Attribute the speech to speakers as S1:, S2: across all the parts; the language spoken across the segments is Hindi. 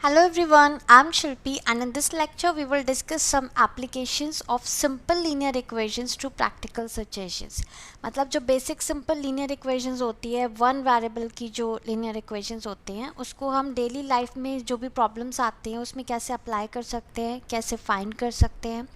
S1: Hello everyone, I'm Shilpi and in this lecture we will discuss some applications of simple linear equations to practical situations. मतलब जो basic simple linear equations होती है one variable की जो linear equations होती हैं उसको हम daily life में जो भी problems आते हैं उसमें कैसे apply कर सकते हैं, कैसे find कर सकते हैं.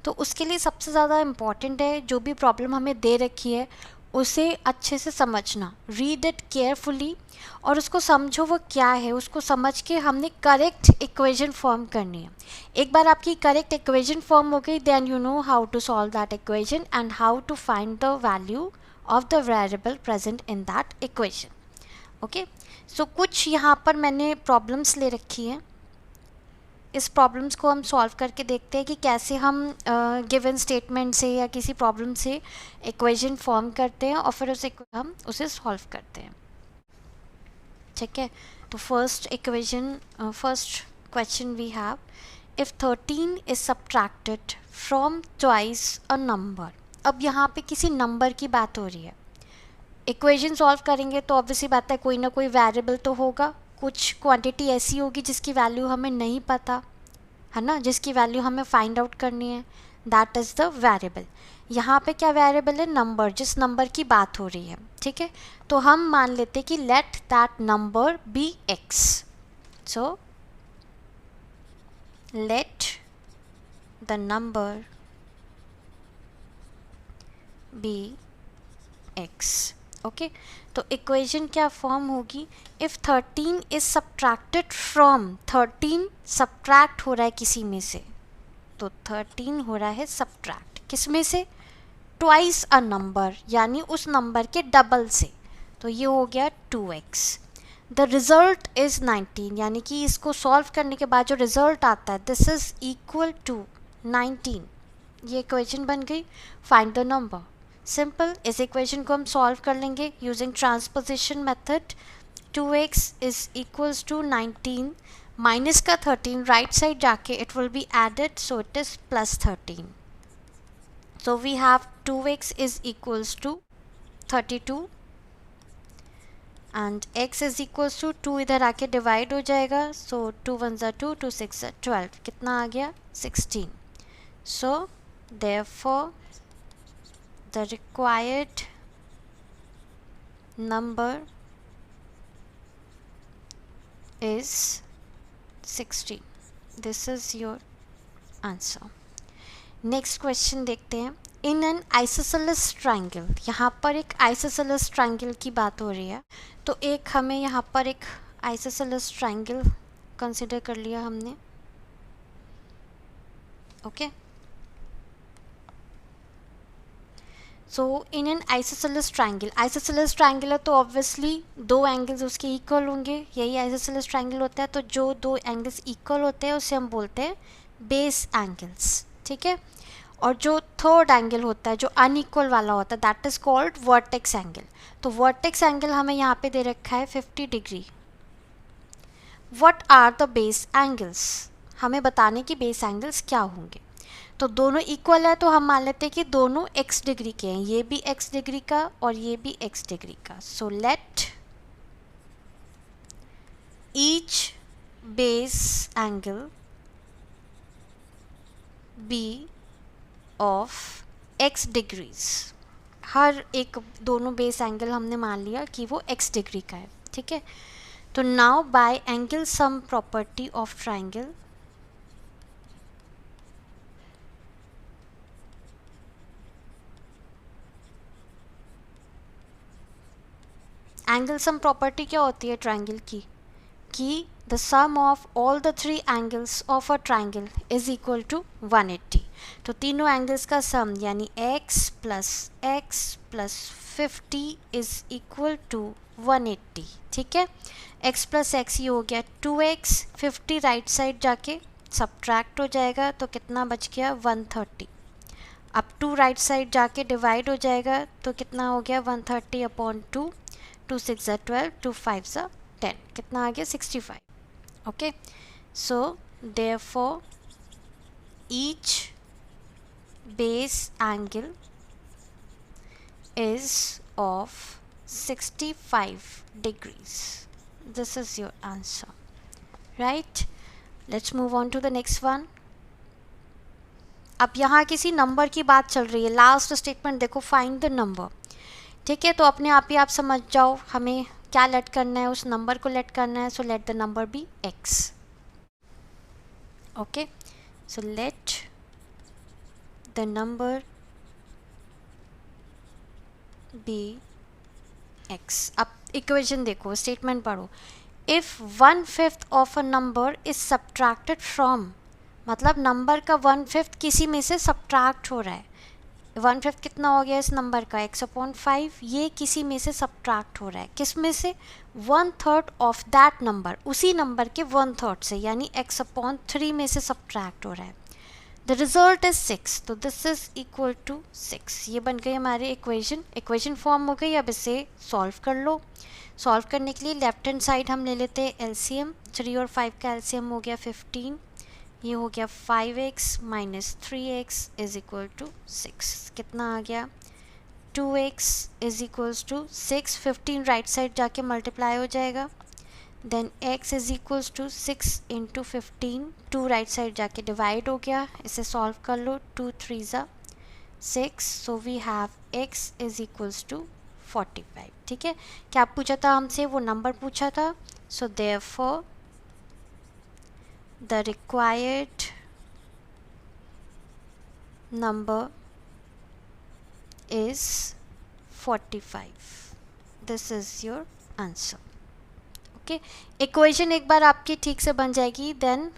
S1: तो उसके लिए सबसे ज़्यादा इम्पॉर्टेंट है जो भी प्रॉब्लम हमें दे रखी है उसे अच्छे से समझना, रीड इट केयरफुली और उसको समझो वो क्या है. उसको समझ के हमने करेक्ट इक्वेशन फॉर्म करनी है. एक बार आपकी करेक्ट इक्वेशन फॉर्म हो गई then you know how to solve that equation and how to find the value of the variable present in that equation. Okay, so कुछ यहाँ पर मैंने प्रॉब्लम्स ले रखी हैं. इस प्रॉब्लम्स को हम सॉल्व करके देखते हैं कि कैसे हम गिवन स्टेटमेंट से या किसी प्रॉब्लम से इक्वेशन फॉर्म करते हैं और फिर हम उसे सॉल्व करते हैं. ठीक है, तो first question we have, if 13 is subtracted from twice a number. अब यहाँ पे किसी नंबर की बात हो रही है. इक्वेशन सॉल्व करेंगे तो ऑब्वियसली बात है कोई ना कोई वेरिएबल तो होगा, कुछ क्वांटिटी ऐसी होगी जिसकी वैल्यू हमें नहीं पता है ना, जिसकी वैल्यू हमें फाइंड आउट करनी है. That is the variable. यहाँ पे क्या वेरिएबल है? नंबर, जिस नंबर की बात हो रही है. ठीक है, तो हम मान लेते कि let that number be X. So let the number be X. Okay, तो इक्वेशन क्या फॉर्म होगी? If 13 is subtracted from, 13 subtract हो रहा है किसी में से, तो 13 हो रहा है सब्ट्रैक्ट किस में से? ट्वाइस अ नंबर, यानी उस नंबर के डबल से. तो ये हो गया 2x. द रिजल्ट इज़ 19, यानी कि इसको सॉल्व करने के बाद जो रिजल्ट आता है दिस इज़ इक्वल टू 19. ये इक्वेशन बन गई. Find the number. सिंपल, इस इक्वेशन को हम सॉल्व कर लेंगे using transposition method. 2x is equals to 19 minus का 13 राइट साइड जाके it will be added, so it is plus 13. So we have 2x is equals to 32 and x is equals to 2 इधर आके डिवाइड हो जाएगा. सो 2 1 ज़ा 2, 2 6 ज़ा 12, कितना आ गया? 16. So therefore the required number is 16. This is your answer. Next question देखते हैं. In an isosceles triangle, यहाँ पर एक isosceles triangle की बात हो रही है. तो एक हमें यहाँ पर एक isosceles triangle कंसिडर कर लिया हमने. Okay, so in an isosceles triangle है तो ऑब्वियसली दो एंगल्स उसके इक्वल होंगे, यही आइसोसेलेस ट्राइंगल होता है. तो जो दो एंगल्स इक्वल होते हैं उसे हम बोलते हैं बेस एंगल्स. ठीक है, और जो थर्ड एंगल होता है जो अनइक्वल वाला होता है that is called vertex angle. तो वर्टेक्स एंगल हमें यहाँ पे दे रखा है 50 degree. What are the base angles? हमें बताने की बेस एंगल्स क्या होंगे. तो दोनों इक्वल है तो हम मान लेते हैं कि दोनों x डिग्री के हैं, ये भी x डिग्री का और ये भी x डिग्री का. So let each base angle be of x degrees. हर एक दोनों बेस एंगल हमने मान लिया कि वो x डिग्री का है. ठीक है, तो now by angle sum property of triangle, angle sum property क्या होती है ट्राइंगल की? कि the sum of all the three angles of a triangle is equal to 180. तो तीनों एंगल्स का सम यानी x plus 50 is equal to 180. ठीक है, x प्लस एक्स ये हो गया 2x, 50 राइट साइड जाके सब्ट्रैक्ट हो जाएगा तो कितना बच गया? 130. अब 2 राइट साइड जाके डिवाइड हो जाएगा तो कितना हो गया? 130 अपॉन 2, 2 6 ज़ा 12, 2 5 ज़ा 10, कितना आ गया? 65. Okay, so therefore each base angle is of 65 degrees. This is your answer, right? Let's move on to the next one. अब यहाँ किसी नंबर की बात चल रही है. लास्ट स्टेटमेंट देखो, फाइंड द नंबर. ठीक है, तो अपने आप ही आप समझ जाओ हमें क्या लेट करना है, उस नंबर को लेट करना है. So let the number be x. Okay, so let the number be x. अब इक्वेशन देखो, स्टेटमेंट पढ़ो. If 1/5 of a number is subtracted from, मतलब नंबर का 1/5 किसी में से सब्ट्रैक्ट हो रहा है. 1/5 कितना हो गया इस नंबर का, x/5. ये किसी में से सब्ट्रैक्ट हो रहा है. किस में से, 1/3 ऑफ दैट नंबर, उसी नंबर के 1/3 से, यानी x/3 में से सब्ट्रैक्ट हो रहा है. The result is 6. तो दिस इज इक्वल टू 6. ये बन गई हमारी इक्वेशन. इक्वेशन फॉर्म हो गई. अब इसे सॉल्व कर लो. सॉल्व करने के लिए लेफ्ट हैंड साइड हम ले लेते हैं एलसीएम. 3 और 5 का एलसीएम हो गया 15. ये हो गया 5x minus 3x is equal to 6. कितना आ गया, 2x is equals to 6. 15 right side जाके मल्टीप्लाई हो जाएगा. Then x is equals to 6 into 15. 2 right side जाके डिवाइड हो गया. इसे सॉल्व कर लो. 2 3 ज़ा 6. So we have x is equals to 45. ठीक है, क्या पूछा था हमसे, वो नंबर पूछा था. So therefore the required number is 45. This is your answer. Okay, equation एक बार आपकी ठीक से बन जाएगी, then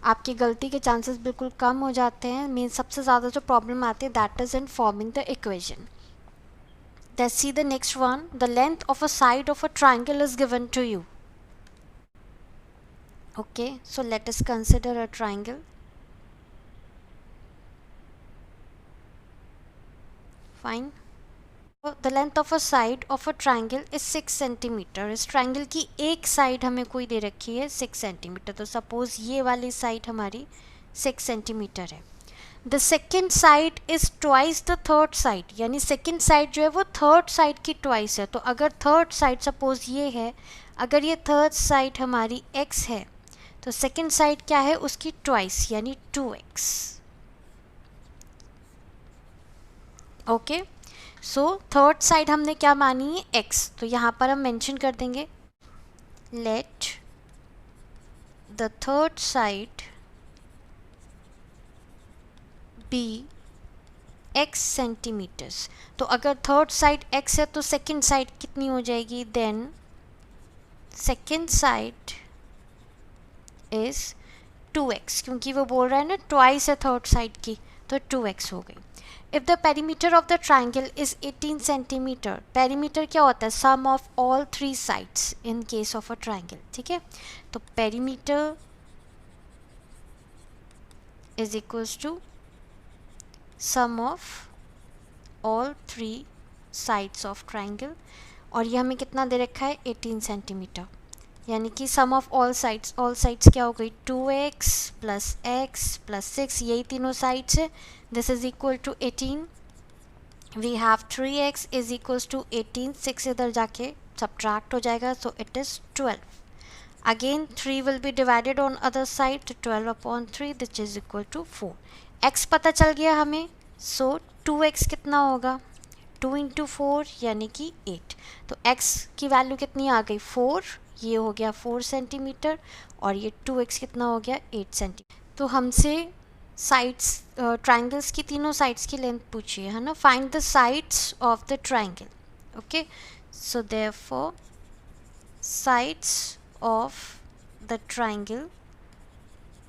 S1: आपकी गलती के चांसेस बिल्कुल कम हो जाते हैं. मीन सबसे ज़्यादा जो प्रॉब्लम आती है that is in forming the equation. Let's see the next one. The length of a side of a triangle is given to you. Okay, so let us consider a triangle. Fine. So the length of a side of a triangle is 6 centimeter. इस triangle की एक side हमें कोई दे रखी है 6 centimeter. तो suppose ये वाली side हमारी 6 centimeter है. The second side is twice the third side. यानी second side जो है वो third side की twice है. तो अगर third side suppose ये है, अगर ये third side हमारी x है, तो सेकेंड साइड क्या है उसकी ट्वाइस, यानी 2x. Okay, so third side हमने क्या मानी है, x. तो यहाँ पर हम मेंशन कर देंगे let the third side be x centimetres. तो अगर थर्ड साइड x है तो सेकेंड साइड कितनी हो जाएगी, then second side is 2x, क्योंकि वो बोल रहा है ना ट्वाइस है थर्ड साइड की, तो 2x हो गई. If the perimeter of the triangle is 18 centimetre. Perimeter क्या होता है, sum of all 3 sides in case of a triangle. ठीक है, तो perimeter is equals to sum of all 3 sides of triangle. और ये हमें कितना दे रखा है, 18 सेंटीमीटर. यानी कि सम ऑफ ऑल साइड्स क्या हो गई, 2x प्लस x प्लस 6. यही तीनों साइड्स है. This is equal to 18. We have 3x is equals to 18. 6 इधर जाके सब्ट्रैक्ट हो जाएगा, so it is 12. Again 3 will be divided on other side, तो 12/3 this is equal to 4. x पता चल गया हमें, सो 2x कितना होगा, 2 इंटू 4 यानी कि 8. तो x की वैल्यू कितनी आ गई, 4. ये हो गया 4 सेंटीमीटर और ये 2x कितना हो गया, 8 सेंटीमीटर. तो हमसे साइड्स ट्राइंगल्स की तीनों साइड्स की लेंथ पूछी है ना. Find the sides of the triangle. Okay, so therefore sides of the triangle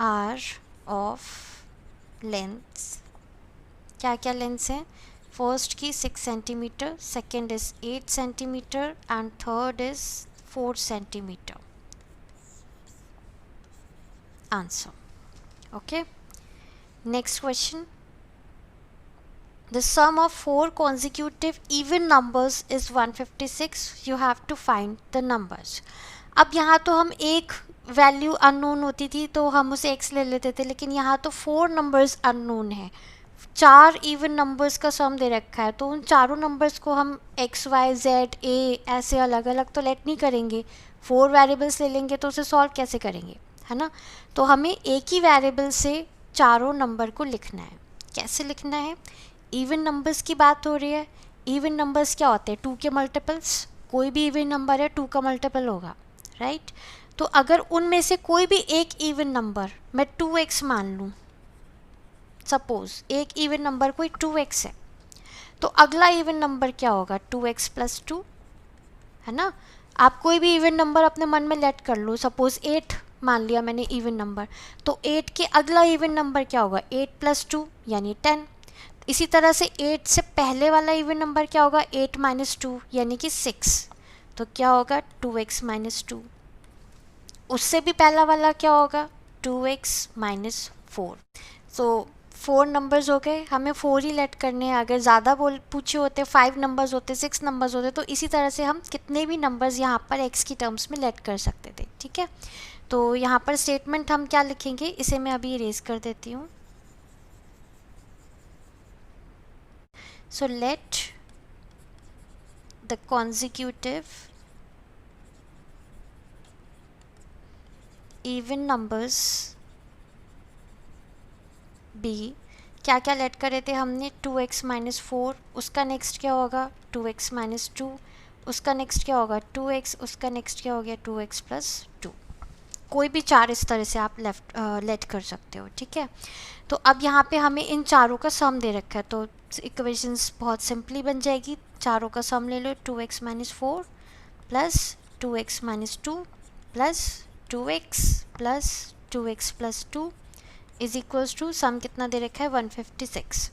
S1: are of lengths. क्या क्या लेंथ्स हैं, फर्स्ट की 6 centimetre, second is 8 centimetre and third is 4 centimeter. Answer. Okay. Next question. The sum of 4 consecutive even numbers is 156. You have to find the numbers. अब यहाँ तो हम एक वैल्यू अननोन होती थी तो हम उसे x ले लेते थे, लेकिन यहाँ तो 4 नंबर्स अननोन है. 4 इवन नंबर्स का सम दे रखा है, तो उन चारों नंबर्स को हम x y z a ऐसे अलग अलग तो लेट नहीं करेंगे. 4 वेरिएबल्स ले लेंगे तो उसे सॉल्व कैसे करेंगे. है ना। तो हमें एक ही वेरिएबल से चारों नंबर को लिखना है। कैसे लिखना है? इवन नंबर्स की बात हो रही है। इवन नंबर्स क्या होते हैं? 2 के मल्टीपल्स। कोई भी इवन नंबर है 2 का मल्टीपल होगा, राइट। तो अगर उनमें से कोई भी एक इवन नंबर मैं 2x मान लूँ, सपोज एक इवन नंबर कोई 2x है, तो अगला इवन नंबर क्या होगा? 2x प्लस 2, है ना। आप कोई भी इवन नंबर अपने मन में लेट कर लो, सपोज 8 मान लिया मैंने इवन नंबर, तो 8 के अगला इवन नंबर क्या होगा? 8 प्लस 2 यानी 10। इसी तरह से 8 से पहले वाला इवन नंबर क्या होगा? 8 माइनस 2 यानी कि 6। तो क्या होगा? 2x minus 2। उससे भी पहला वाला क्या होगा? 2x minus 4। सो 4 नंबर्स हो गए, हमें 4 ही लेट करने हैं। अगर ज़्यादा पूछे होते 5 नंबर्स होते, 6 नंबर्स होते, तो इसी तरह से हम कितने भी नंबर्स यहाँ पर x की टर्म्स में लेट कर सकते थे, ठीक है। तो यहाँ पर स्टेटमेंट हम क्या लिखेंगे, इसे मैं अभी इरेज कर देती हूँ। So let the consecutive even numbers be, क्या क्या लेट करे थे हमने? 2x माइनस 4, उसका नेक्स्ट क्या होगा? 2x माइनस 2, उसका नेक्स्ट क्या होगा? 2x, उसका नेक्स्ट क्या हो गया? 2x plus 2। कोई भी चार इस तरह से आप लेट कर सकते हो, ठीक है। तो अब यहाँ पे हमें इन चारों का सम दे रखा है, तो इक्वेशंस बहुत सिंपली बन जाएगी। चारों का सम ले लो, 2x minus 4 plus 2x minus 2 plus 2x plus 2x plus 2 is equals to sum कितना दे रखा है? 156।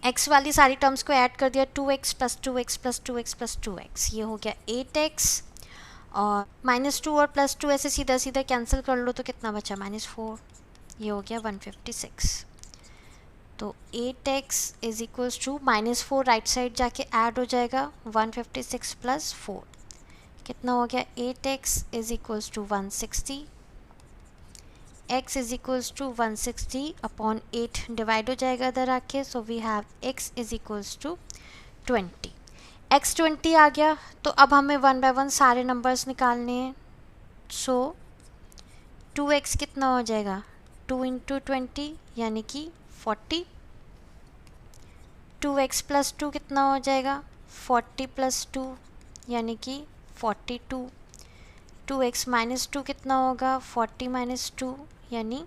S1: x वाली सारी टर्म्स को ऐड कर दिया, 2x plus 2x plus 2x plus 2x, ये हो गया 8x, और माइनस 2 और प्लस 2 ऐसे सीधा सीधा कैंसिल कर लो तो कितना बचा? -4। ये हो गया 156। तो 8x is equals to -4 right side जाके ऐड हो जाएगा, 156 प्लस 4 कितना हो गया? 8x is equals to 160। x is equals to 160 upon 8 divide हो जाएगा इधर आके, so we have x is equals to 20। x 20 आ गया, तो अब हमें 1 बाय 1 सारे नंबर्स निकालने हैं। सो 2x कितना हो जाएगा? 2 इंटू 20 यानी कि 40। 2x प्लस 2 कितना हो जाएगा? 40 प्लस 2 यानी कि 42। 2x माइनस 2 कितना होगा? 40 माइनस 2 यानी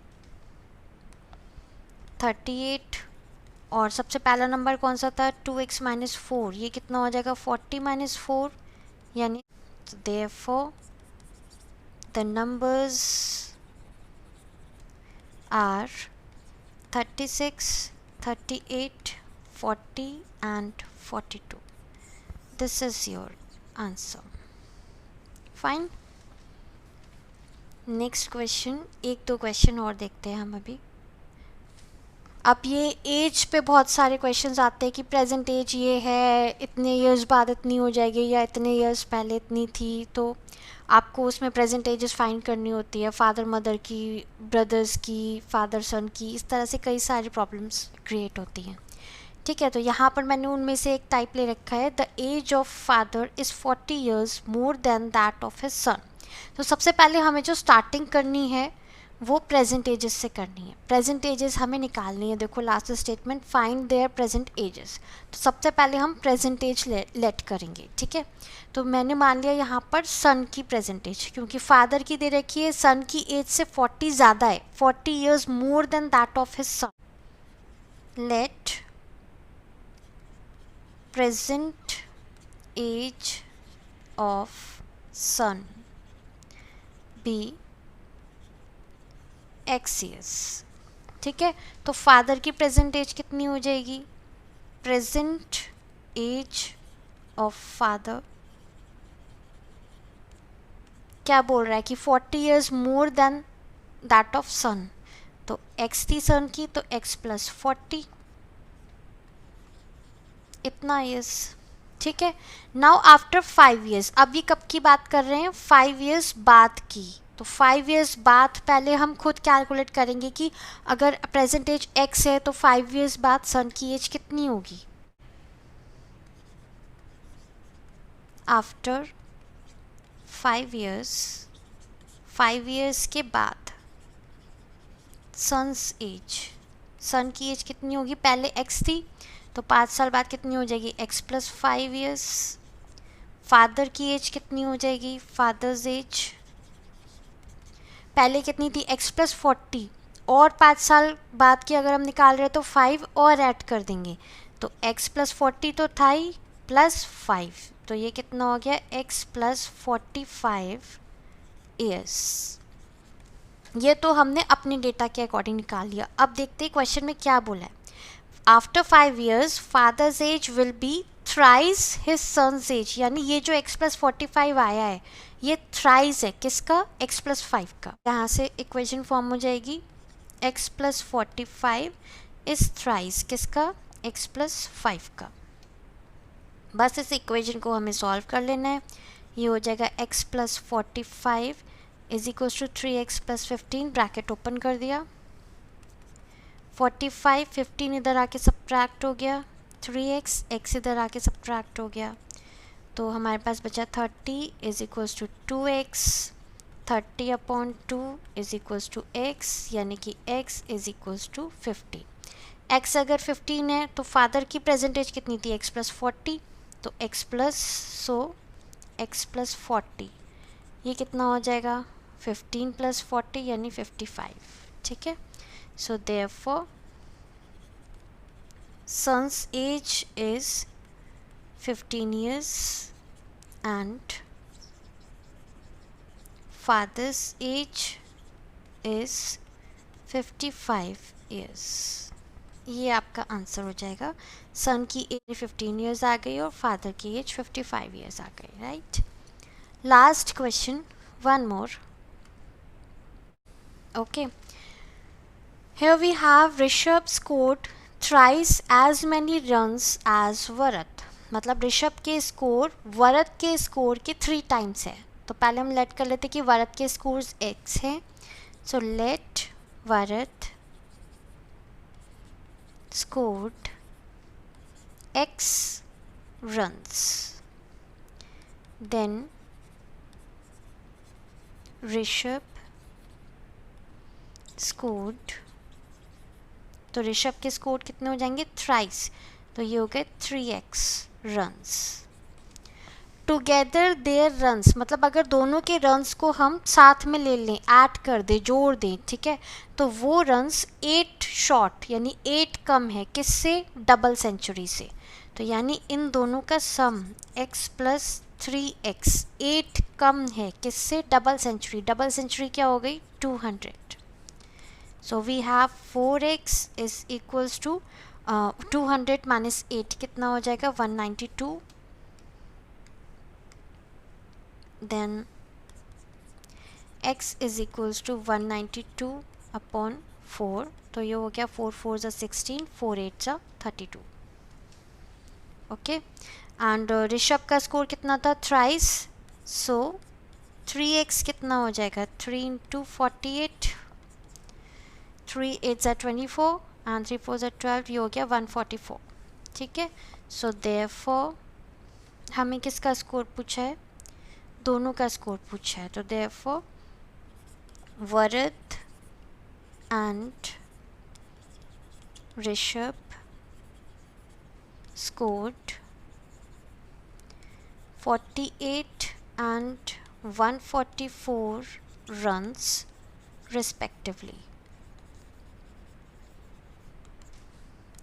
S1: 38। और सबसे पहला नंबर कौन सा था? 2x माइनस 4, ये कितना हो जाएगा? 40 माइनस 4 यानी, therefore the numbers are 36, 38, 40 and 42. This is your answer. Fine. Next question, एक दो क्वेश्चन और देखते हैं हम अभी। अब ये एज पे बहुत सारे क्वेश्चंस आते हैं कि प्रेजेंट एज ये है, इतने इयर्स बाद इतनी हो जाएगी या इतने इयर्स पहले इतनी थी, तो आपको उसमें प्रेजेंट एजेस फाइंड करनी होती है, फादर मदर की, ब्रदर्स की, फादर सन की, इस तरह से कई सारी प्रॉब्लम्स क्रिएट होती हैं, ठीक है। तो यहाँ पर मैंने उनमें से एक टाइप ले रखा है, the age of father is 40 years more than that of his son. तो सबसे पहले हमें जो स्टार्टिंग करनी है वो प्रेजेंट एजेस से करनी है। प्रेजेंट एजेस हमें निकालनी है। देखो last statement, find there present ages. तो सबसे पहले हम प्रेजेंट एज लेट करेंगे, ठीक है। तो मैंने मान लिया यहाँ पर सन की प्रेजेंट एज, क्योंकि फादर की दे रखी है, सन की एज से 40 ज़्यादा है, 40 years more than that of his son. Let present age of son be x years, ठीक है। तो फादर की प्रेजेंट एज कितनी हो जाएगी? प्रेजेंट एज ऑफ फादर क्या बोल रहा है कि 40 years more than that of son, तो x थी सन की, तो x प्लस 40 इतना ईयर्स, ठीक है। नाउ आफ्टर 5 ईयर्स, अब ये कब की बात कर रहे हैं? 5 ईयर्स बाद की। तो 5 ईयर्स बाद पहले हम खुद कैलकुलेट करेंगे कि अगर प्रेजेंट एज x है तो 5 ईयर्स बाद सन की एज कितनी होगी। आफ्टर 5 ईयर्स, 5 ईयर्स के बाद सन्स एज, सन की एज कितनी होगी, पहले x थी तो 5 साल बाद कितनी हो जाएगी x प्लस 5 ईयर्स। फादर की एज कितनी हो जाएगी, फादर्स एज पहले कितनी थी x प्लस 40, और 5 साल बाद की अगर हम निकाल रहे हैं तो 5 और ऐड कर देंगे, तो x प्लस 40 तो था ही प्लस 5, तो ये कितना हो गया x प्लस 45 ईयर्स। ये तो हमने अपने डेटा के अकॉर्डिंग निकाल लिया। अब देखते हैं क्वेश्चन में क्या बोला है। After 5 years father's age will be thrice his son's age, यानी ये जो x प्लस 45 आया है ये थ्राइस है किसका, x प्लस 5 का। यहाँ से इक्वेशन फॉर्म हो जाएगी x प्लस 45 इज थ्राइस किसका, x प्लस 5 का। बस इस इक्वेशन को हमें सॉल्व कर लेना है। ये हो जाएगा x plus 45 is equals to 3x plus 15, bracket open कर दिया, 45 15 इधर आके सब्ट्रैक्ट हो गया, 3x x इधर आके सब्ट्रैक्ट हो गया, तो हमारे पास बचा 30 is equals to 2x, 30 upon 2 is equals to x, यानी कि x is equals to 15। x अगर 15 है तो फादर की प्रेजेंटेज कितनी थी, x प्लस 40, तो x प्लस x प्लस 40, ये कितना हो जाएगा 15 प्लस 40 यानी 55, ठीक है। So therefore son's age is 15 years and father's age is 55 years। ये आपका आंसर हो जाएगा। सन की एज 15 years आ गई और फादर की एज 55 years आ गई, right. Last question, one more, okay. Here we have Rishabh scored thrice as many runs as Varat, मतलब ऋषभ के स्कोर वरत के स्कोर के 3 times है। तो पहले हम लेट कर लेते कि वरत के स्कोर्स x है, so let Virat scored x runs, then Rishabh scored, तो ऋषभ के स्कोर कितने हो जाएंगे थ्राइस, तो ये हो गए 3x runs. Together there runs, मतलब अगर दोनों के रन्स को हम साथ में ले लें, ऐड कर दें, जोड़ दें, ठीक है, तो वो रन्स 8 शॉर्ट यानी 8 कम है किससे, डबल सेंचुरी से। तो यानी इन दोनों का सम x प्लस 3x 8 कम है किससे, डबल सेंचुरी। डबल सेंचुरी क्या हो गई 200। So we have 4x is equals to 200 minus 8 कितना हो जाएगा 192, then x is equals to 192 upon 4, तो ये हो गया 4 4 जा 16, 4 8 जा 32, ओके। एंड ऋषभ का स्कोर कितना था थ्राइस, सो 3x कितना हो जाएगा 3 into 48, 3 8 are 24 and 3 4 are 12, ये हो गया 144, ठीक है। सो देयरफॉर हमें किसका स्कोर पूछा है, दोनों का स्कोर पूछा है, तो therefore Varad and Rishabh scored 48 and 144 runs respectively।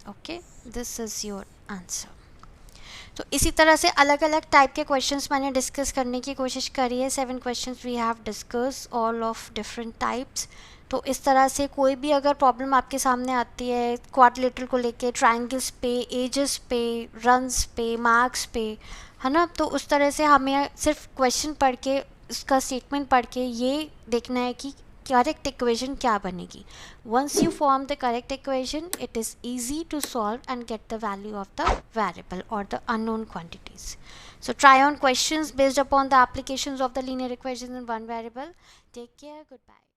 S1: Okay, this is your answer. तो इसी तरह से अलग अलग टाइप के क्वेश्चंस मैंने डिस्कस करने की कोशिश करी है। 7 questions we have discuss all of different types. तो इस तरह से कोई भी अगर प्रॉब्लम आपके सामने आती है क्वाड्रिलेटरल को लेके, ट्रायंगल्स पे, एजेस पे, रन्स पे, मार्क्स पे, है ना, तो उस तरह से हमें सिर्फ क्वेश्चन पढ़ के, उसका स्टेटमेंट पढ़ के ये देखना है कि correct equation क्या बनेगी। Once you form the correct equation, it is easy to solve and get the value of the variable or the unknown quantities. So try on questions based upon the applications of the linear equations in one variable. Take care. Goodbye.